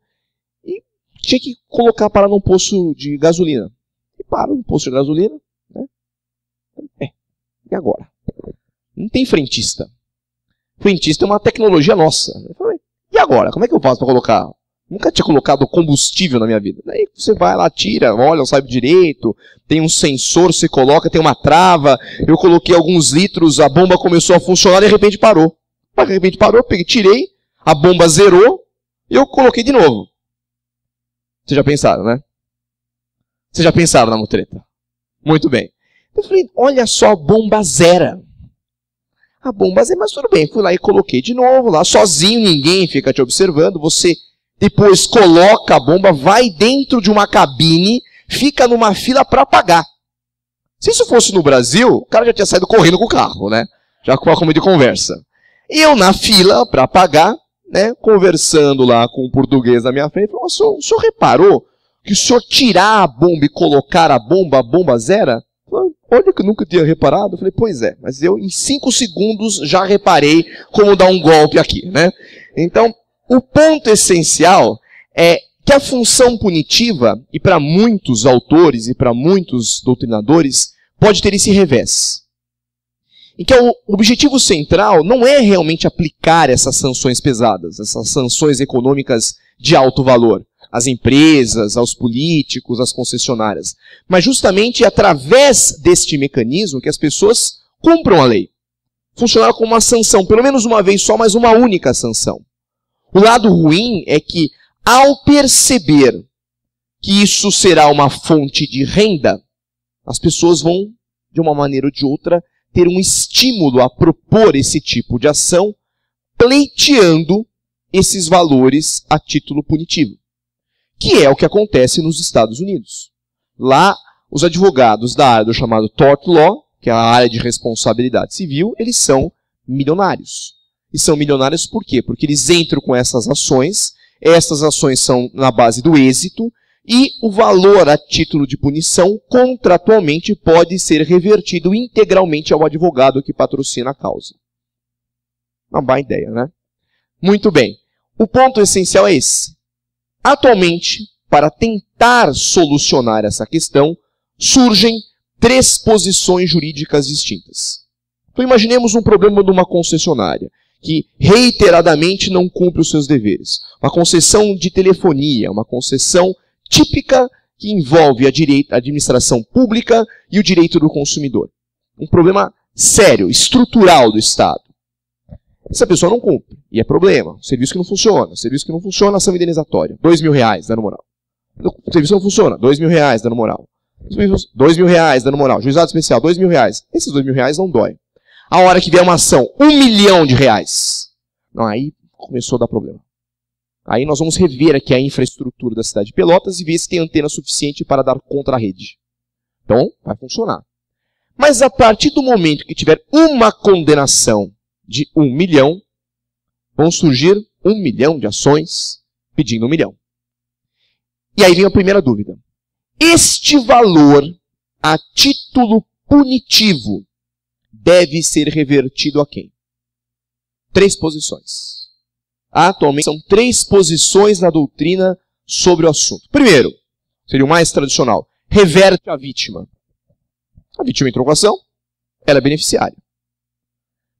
e tinha que parar num posto de gasolina. E paro no posto de gasolina, né? E agora? Não tem frentista. Frentista é uma tecnologia nossa. Eu falei, e agora? Como é que eu faço para colocar Nunca tinha colocado combustível na minha vida. Daí você vai lá, tira, olha, não sabe direito, tem um sensor, você coloca, tem uma trava, eu coloquei alguns litros, a bomba começou a funcionar e de repente parou. De repente parou, peguei, tirei, a bomba zerou e eu coloquei de novo. Vocês já pensaram, né? Vocês já pensaram na mutreta? Muito bem. Eu falei, olha só, a bomba zera. A bomba zera, mas tudo bem. Fui lá e coloquei de novo lá, sozinho, ninguém fica te observando, você... Depois coloca a bomba, vai dentro de uma cabine, fica numa fila para pagar. Se isso fosse no Brasil, o cara já tinha saído correndo com o carro, né? Já com a como de conversa. E eu na fila para pagar, né? Conversando lá com o português na minha frente, falei, o senhor reparou que o senhor tirar a bomba e colocar a bomba zera? Olha que eu nunca tinha reparado. Eu falei, pois é, mas eu em 5 segundos já reparei como dar um golpe aqui, né? Então, o ponto essencial é que a função punitiva, e para muitos autores e para muitos doutrinadores, pode ter esse revés. Em que o objetivo central não é realmente aplicar essas sanções pesadas, essas sanções econômicas de alto valor, às empresas, aos políticos, às concessionárias, mas justamente através deste mecanismo que as pessoas cumpram a lei. Funcionar como uma sanção, pelo menos uma vez só, mas uma única sanção. O lado ruim é que, ao perceber que isso será uma fonte de renda, as pessoas vão, de uma maneira ou de outra, ter um estímulo a propor esse tipo de ação, pleiteando esses valores a título punitivo. Que é o que acontece nos Estados Unidos. Lá, os advogados da área do chamado tort law, que é a área de responsabilidade civil, eles são milionários. E são milionários por quê? Porque eles entram com essas ações são na base do êxito, e o valor a título de punição, contratualmente, pode ser revertido integralmente ao advogado que patrocina a causa. Uma boa ideia, né? Muito bem. O ponto essencial é esse. Atualmente, para tentar solucionar essa questão, surgem 3 posições jurídicas distintas. Então, imaginemos um problema de uma concessionária que reiteradamente não cumpre os seus deveres. Uma concessão de telefonia, uma concessão típica que envolve a administração pública e o direito do consumidor. Um problema sério, estrutural do Estado. Essa pessoa não cumpre, e é problema. O serviço que não funciona, ação indenizatória. R$2.000, dano moral. O serviço não funciona, R$2.000, dano moral. R$2.000, dano moral. Juizado especial, R$2.000. Esses R$2.000 não dói. A hora que vier uma ação, R$1 milhão. Não, aí começou a dar problema. Aí nós vamos rever aqui a infraestrutura da cidade de Pelotas e ver se tem antena suficiente para dar contra a rede. Então, vai funcionar. Mas a partir do momento que tiver uma condenação de 1 milhão, vão surgir 1 milhão de ações pedindo 1 milhão. E aí vem a primeira dúvida. Este valor, a título punitivo, deve ser revertido a quem? 3 posições. Atualmente são 3 posições na doutrina sobre o assunto. Primeiro, seria o mais tradicional, reverte a vítima. A vítima entrou com a ação, ela é beneficiária.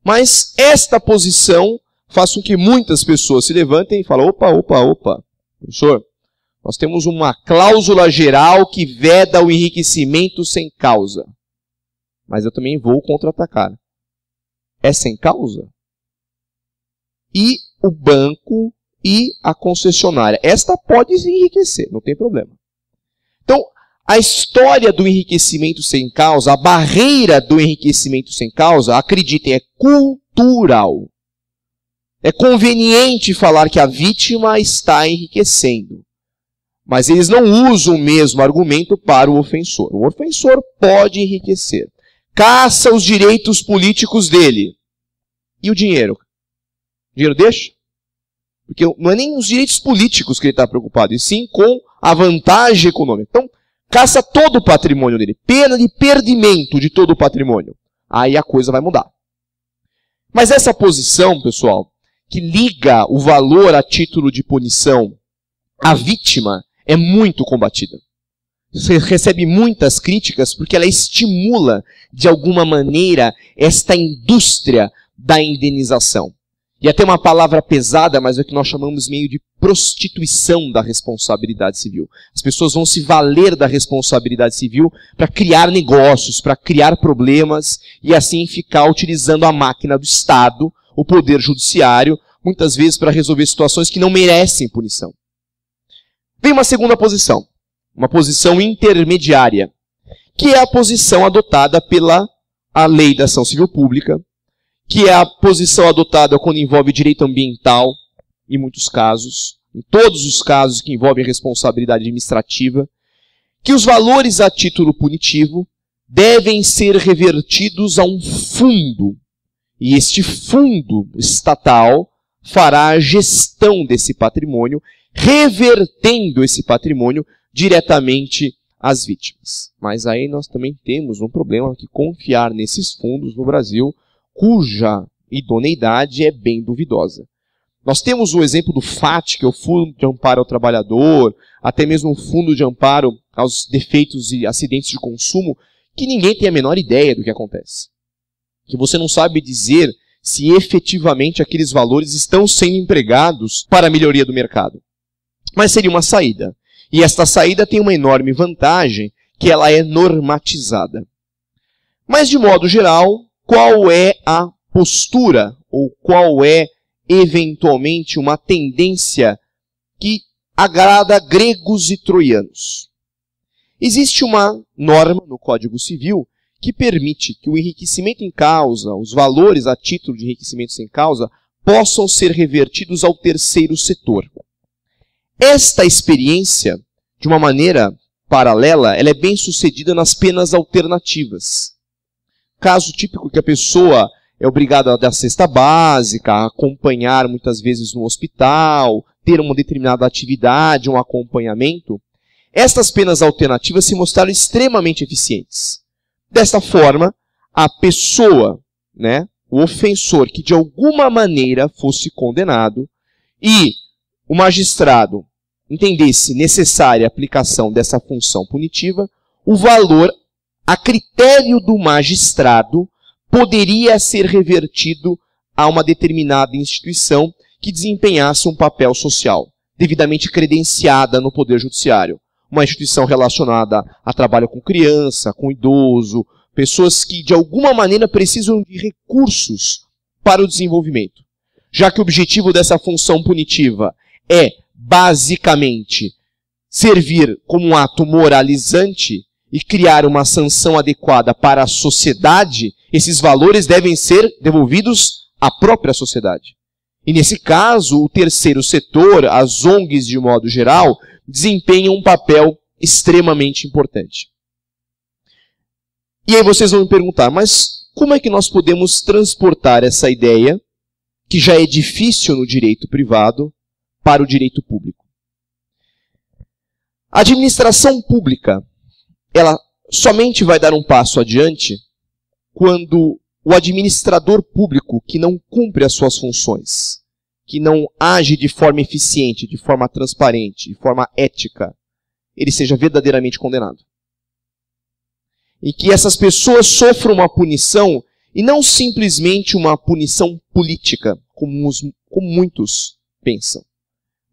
Mas esta posição faz com que muitas pessoas se levantem e falem, opa, professor, nós temos uma cláusula geral que veda o enriquecimento sem causa. Mas eu também vou contra-atacar. É sem causa? E o banco e a concessionária. Esta pode se enriquecer, não tem problema. Então, a história do enriquecimento sem causa, a barreira do enriquecimento sem causa, acreditem, é cultural. É conveniente falar que a vítima está enriquecendo. Mas eles não usam o mesmo argumento para o ofensor. O ofensor pode enriquecer. Caça os direitos políticos dele. E o dinheiro? O dinheiro deixa? Porque não é nem os direitos políticos que ele está preocupado, e sim com a vantagem econômica. Então, caça todo o patrimônio dele. Pena de perdimento de todo o patrimônio. Aí a coisa vai mudar. Mas essa posição, pessoal, que liga o valor a título de punição à vítima, é muito combatida. Você recebe muitas críticas porque ela estimula, de alguma maneira, esta indústria da indenização. e até uma palavra pesada, mas é o que nós chamamos meio de prostituição da responsabilidade civil. As pessoas vão se valer da responsabilidade civil para criar negócios, para criar problemas, e assim ficar utilizando a máquina do Estado, o poder judiciário, muitas vezes para resolver situações que não merecem punição. Vem uma segunda posição, uma posição intermediária, que é a posição adotada pela Lei da Ação Civil Pública, que é a posição adotada quando envolve direito ambiental, em muitos casos, em todos os casos que envolvem responsabilidade administrativa, que os valores a título punitivo devem ser revertidos a um fundo, e este fundo estatal fará a gestão desse patrimônio, revertendo esse patrimônio diretamente às vítimas. Mas aí nós também temos um problema que confiar nesses fundos no Brasil, cuja idoneidade é bem duvidosa. Nós temos o exemplo do FAT, que é o Fundo de Amparo ao Trabalhador, até mesmo o Fundo de Amparo aos Defeitos e Acidentes de Consumo, que ninguém tem a menor ideia do que acontece. Que você não sabe dizer se efetivamente aqueles valores estão sendo empregados para a melhoria do mercado. Mas seria uma saída. E esta saída tem uma enorme vantagem, que ela é normatizada. Mas, de modo geral, qual é a postura, ou qual é, eventualmente, uma tendência que agrada gregos e troianos? Existe uma norma no Código Civil que permite que o enriquecimento em causa, os valores a título de enriquecimento em causa, possam ser revertidos ao terceiro setor. Esta experiência, de uma maneira paralela, ela é bem sucedida nas penas alternativas. Caso típico que a pessoa é obrigada a dar cesta básica, a acompanhar muitas vezes no hospital, ter uma determinada atividade, um acompanhamento, estas penas alternativas se mostraram extremamente eficientes. Desta forma, a pessoa, o ofensor que de alguma maneira fosse condenado e o magistrado entendesse necessária a aplicação dessa função punitiva, o valor, a critério do magistrado, poderia ser revertido a uma determinada instituição que desempenhasse um papel social, devidamente credenciada no Poder Judiciário. Uma instituição relacionada a trabalho com criança, com idoso, pessoas que de alguma maneira precisam de recursos para o desenvolvimento. Já que o objetivo dessa função punitiva é, basicamente, servir como um ato moralizante e criar uma sanção adequada para a sociedade, esses valores devem ser devolvidos à própria sociedade. E nesse caso, o terceiro setor, as ONGs de modo geral, desempenham um papel extremamente importante. E aí vocês vão me perguntar, mas como é que nós podemos transportar essa ideia, que já é difícil no direito privado, para o direito público? A administração pública, ela somente vai dar um passo adiante quando o administrador público que não cumpre as suas funções, que não age de forma eficiente, de forma transparente, de forma ética, ele seja verdadeiramente condenado. E que essas pessoas sofram uma punição, e não simplesmente uma punição política, como muitos pensam,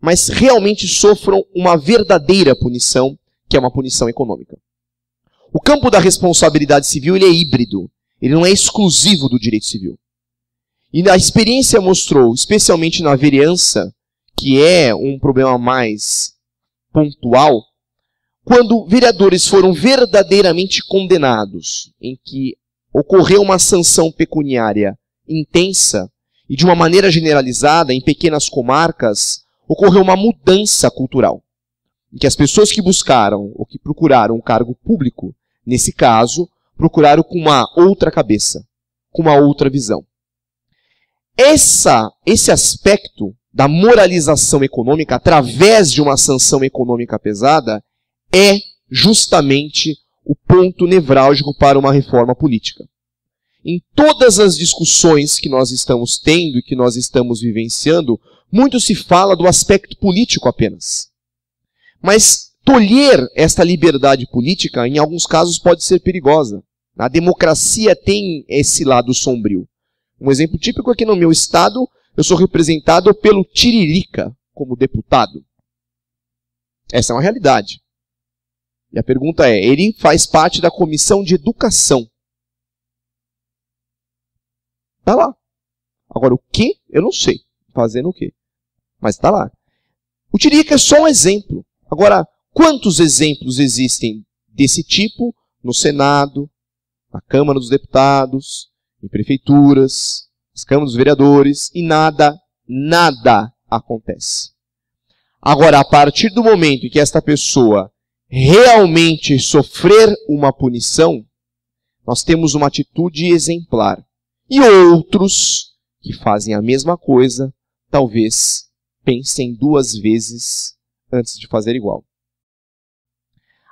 mas realmente sofram uma verdadeira punição, que é uma punição econômica. O campo da responsabilidade civil ele é híbrido, ele não é exclusivo do direito civil. E a experiência mostrou, especialmente na vereança, que é um problema mais pontual, quando vereadores foram verdadeiramente condenados, em que ocorreu uma sanção pecuniária intensa, e de uma maneira generalizada, em pequenas comarcas, ocorreu uma mudança cultural. Em que as pessoas que buscaram ou que procuraram um cargo público, nesse caso, procuraram com uma outra cabeça, com uma outra visão. Esse aspecto da moralização econômica, através de uma sanção econômica pesada, é justamente o ponto nevrálgico para uma reforma política. Em todas as discussões que nós estamos tendo e que nós estamos vivenciando, muito se fala do aspecto político apenas. Mas tolher esta liberdade política, em alguns casos, pode ser perigosa. A democracia tem esse lado sombrio. Um exemplo típico é que no meu estado, eu sou representado pelo Tiririca como deputado. Essa é uma realidade. E a pergunta é, ele faz parte da Comissão de Educação. Tá lá. Agora, o que? Eu não sei. Fazendo o quê? Mas tá lá. O Tiririca é só um exemplo. Agora, quantos exemplos existem desse tipo no Senado, na Câmara dos Deputados, em prefeituras, nas câmaras dos vereadores, e nada acontece. Agora, a partir do momento em que esta pessoa realmente sofrer uma punição, nós temos uma atitude exemplar. E outros que fazem a mesma coisa, talvez pensem 2 vezes antes de fazer igual.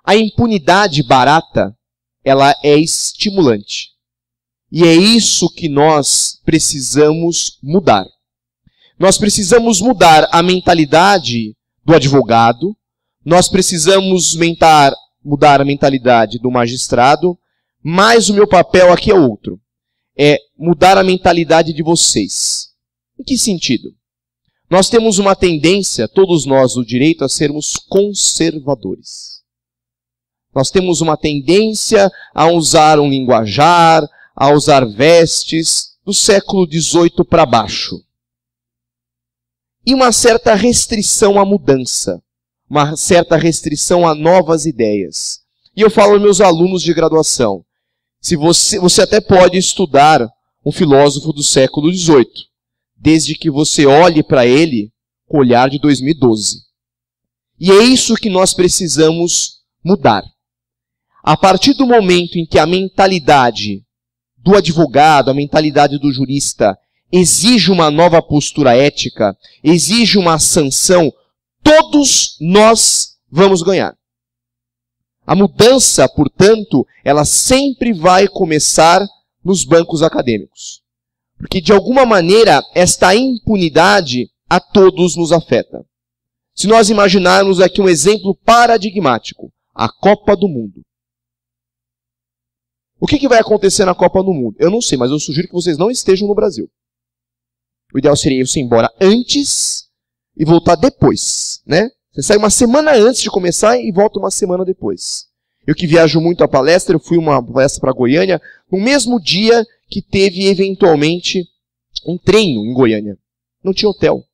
A impunidade barata, ela é estimulante. E é isso que nós precisamos mudar. Nós precisamos mudar a mentalidade do advogado, nós precisamos mudar a mentalidade do magistrado, mas o meu papel aqui é outro. É mudar a mentalidade de vocês. Em que sentido? Nós temos uma tendência, todos nós do direito, a sermos conservadores. Nós temos uma tendência a usar um linguajar, a usar vestes do século XVIII para baixo. E uma certa restrição à mudança, uma certa restrição a novas ideias. E eu falo aos meus alunos de graduação, se você até pode estudar um filósofo do século XVIII, desde que você olhe para ele com o olhar de 2012. E é isso que nós precisamos mudar. A partir do momento em que a mentalidade do advogado, a mentalidade do jurista, exige uma nova postura ética, exige uma sanção, todos nós vamos ganhar. A mudança, portanto, ela sempre vai começar nos bancos acadêmicos. Porque, de alguma maneira, esta impunidade a todos nos afeta. Se nós imaginarmos aqui um exemplo paradigmático, a Copa do Mundo. O que vai acontecer na Copa do Mundo? Eu não sei, mas eu sugiro que vocês não estejam no Brasil. O ideal seria você ir embora antes e voltar depois, né? Você sai uma semana antes de começar e volta uma semana depois. Eu que viajo muito a palestra, eu fui uma palestra para Goiânia, no mesmo dia que teve, eventualmente, um treino em Goiânia. Não tinha hotel.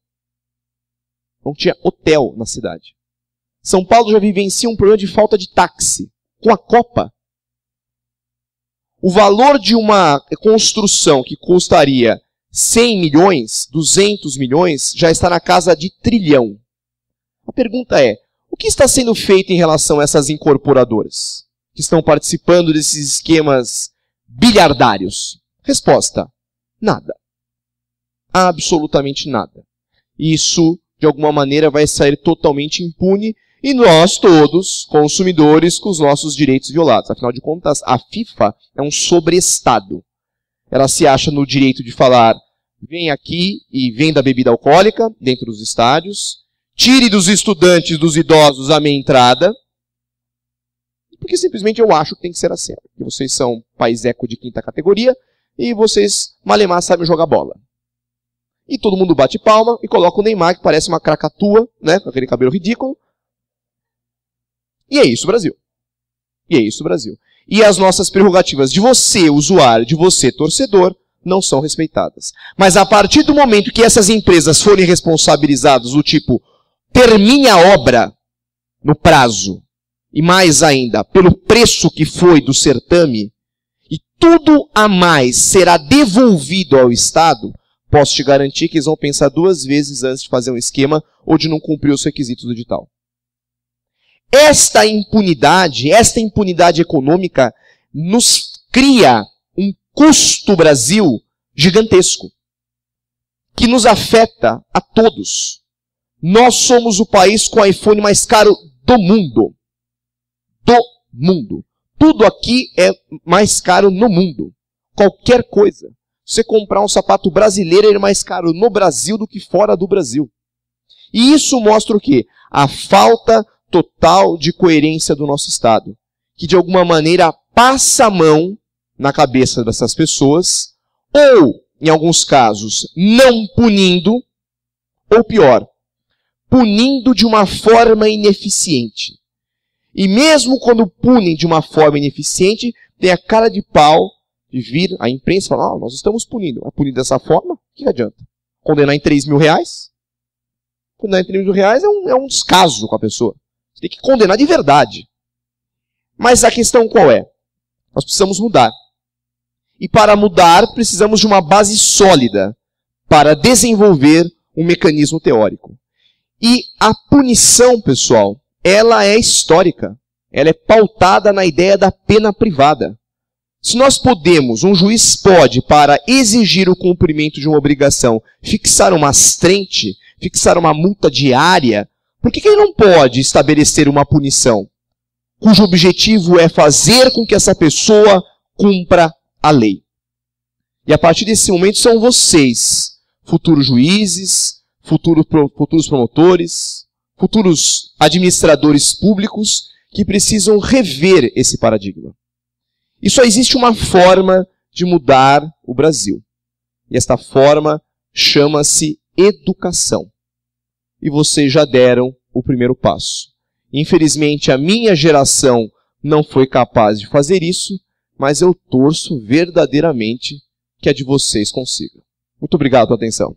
Não tinha hotel na cidade. São Paulo já vivencia um problema de falta de táxi. Com a Copa, o valor de uma construção que custaria 100 milhões, 200 milhões, já está na casa de trilhão. A pergunta é, o que está sendo feito em relação a essas incorporadoras que estão participando desses esquemas bilhardários? Resposta, nada. Absolutamente nada. Isso, de alguma maneira, vai sair totalmente impune e nós todos, consumidores, com os nossos direitos violados. Afinal de contas, a FIFA é um sobreestado. Ela se acha no direito de falar, vem aqui e venda bebida alcoólica dentro dos estádios, tire dos estudantes, dos idosos, a minha entrada, porque simplesmente eu acho que tem que ser assim. Porque vocês são país eco de 5ª categoria e vocês, malemar, sabem jogar bola. E todo mundo bate palma e coloca o Neymar, que parece uma cracatua, né, com aquele cabelo ridículo. E é isso, Brasil. E é isso, Brasil. E as nossas prerrogativas de você, usuário, de você, torcedor, não são respeitadas. Mas a partir do momento que essas empresas forem responsabilizadas, do tipo, termine a obra no prazo, e mais ainda, pelo preço que foi do certame, e tudo a mais será devolvido ao Estado, posso te garantir que eles vão pensar 2 vezes antes de fazer um esquema ou de não cumprir os requisitos do edital. Esta impunidade econômica nos cria um custo Brasil gigantesco, que nos afeta a todos. Nós somos o país com o iPhone mais caro do mundo. Do mundo. Tudo aqui é mais caro no mundo. Qualquer coisa. Você comprar um sapato brasileiro é mais caro no Brasil do que fora do Brasil. E isso mostra o quê? A falta total de coerência do nosso Estado, que de alguma maneira passa a mão na cabeça dessas pessoas, ou em alguns casos, não punindo, ou pior, punindo de uma forma ineficiente. E mesmo quando punem de uma forma ineficiente, tem a cara de pau de vir a imprensa e falar, nós estamos punindo. Mas punir dessa forma, o que adianta? Condenar em R$3.000? Condenar em R$3.000 é um descaso com a pessoa. Você tem que condenar de verdade. Mas a questão qual é? Nós precisamos mudar. E para mudar, precisamos de uma base sólida para desenvolver um mecanismo teórico. E a punição, pessoal, ela é histórica. Ela é pautada na ideia da pena privada. Se nós podemos, um juiz pode, para exigir o cumprimento de uma obrigação, fixar uma astrente, fixar uma multa diária, por que ele não pode estabelecer uma punição cujo objetivo é fazer com que essa pessoa cumpra a lei? E a partir desse momento são vocês, futuros juízes, futuros promotores, futuros administradores públicos, que precisam rever esse paradigma. E só existe uma forma de mudar o Brasil. E esta forma chama-se educação. E vocês já deram o primeiro passo. Infelizmente, a minha geração não foi capaz de fazer isso, mas eu torço verdadeiramente que a de vocês consiga. Muito obrigado pela atenção.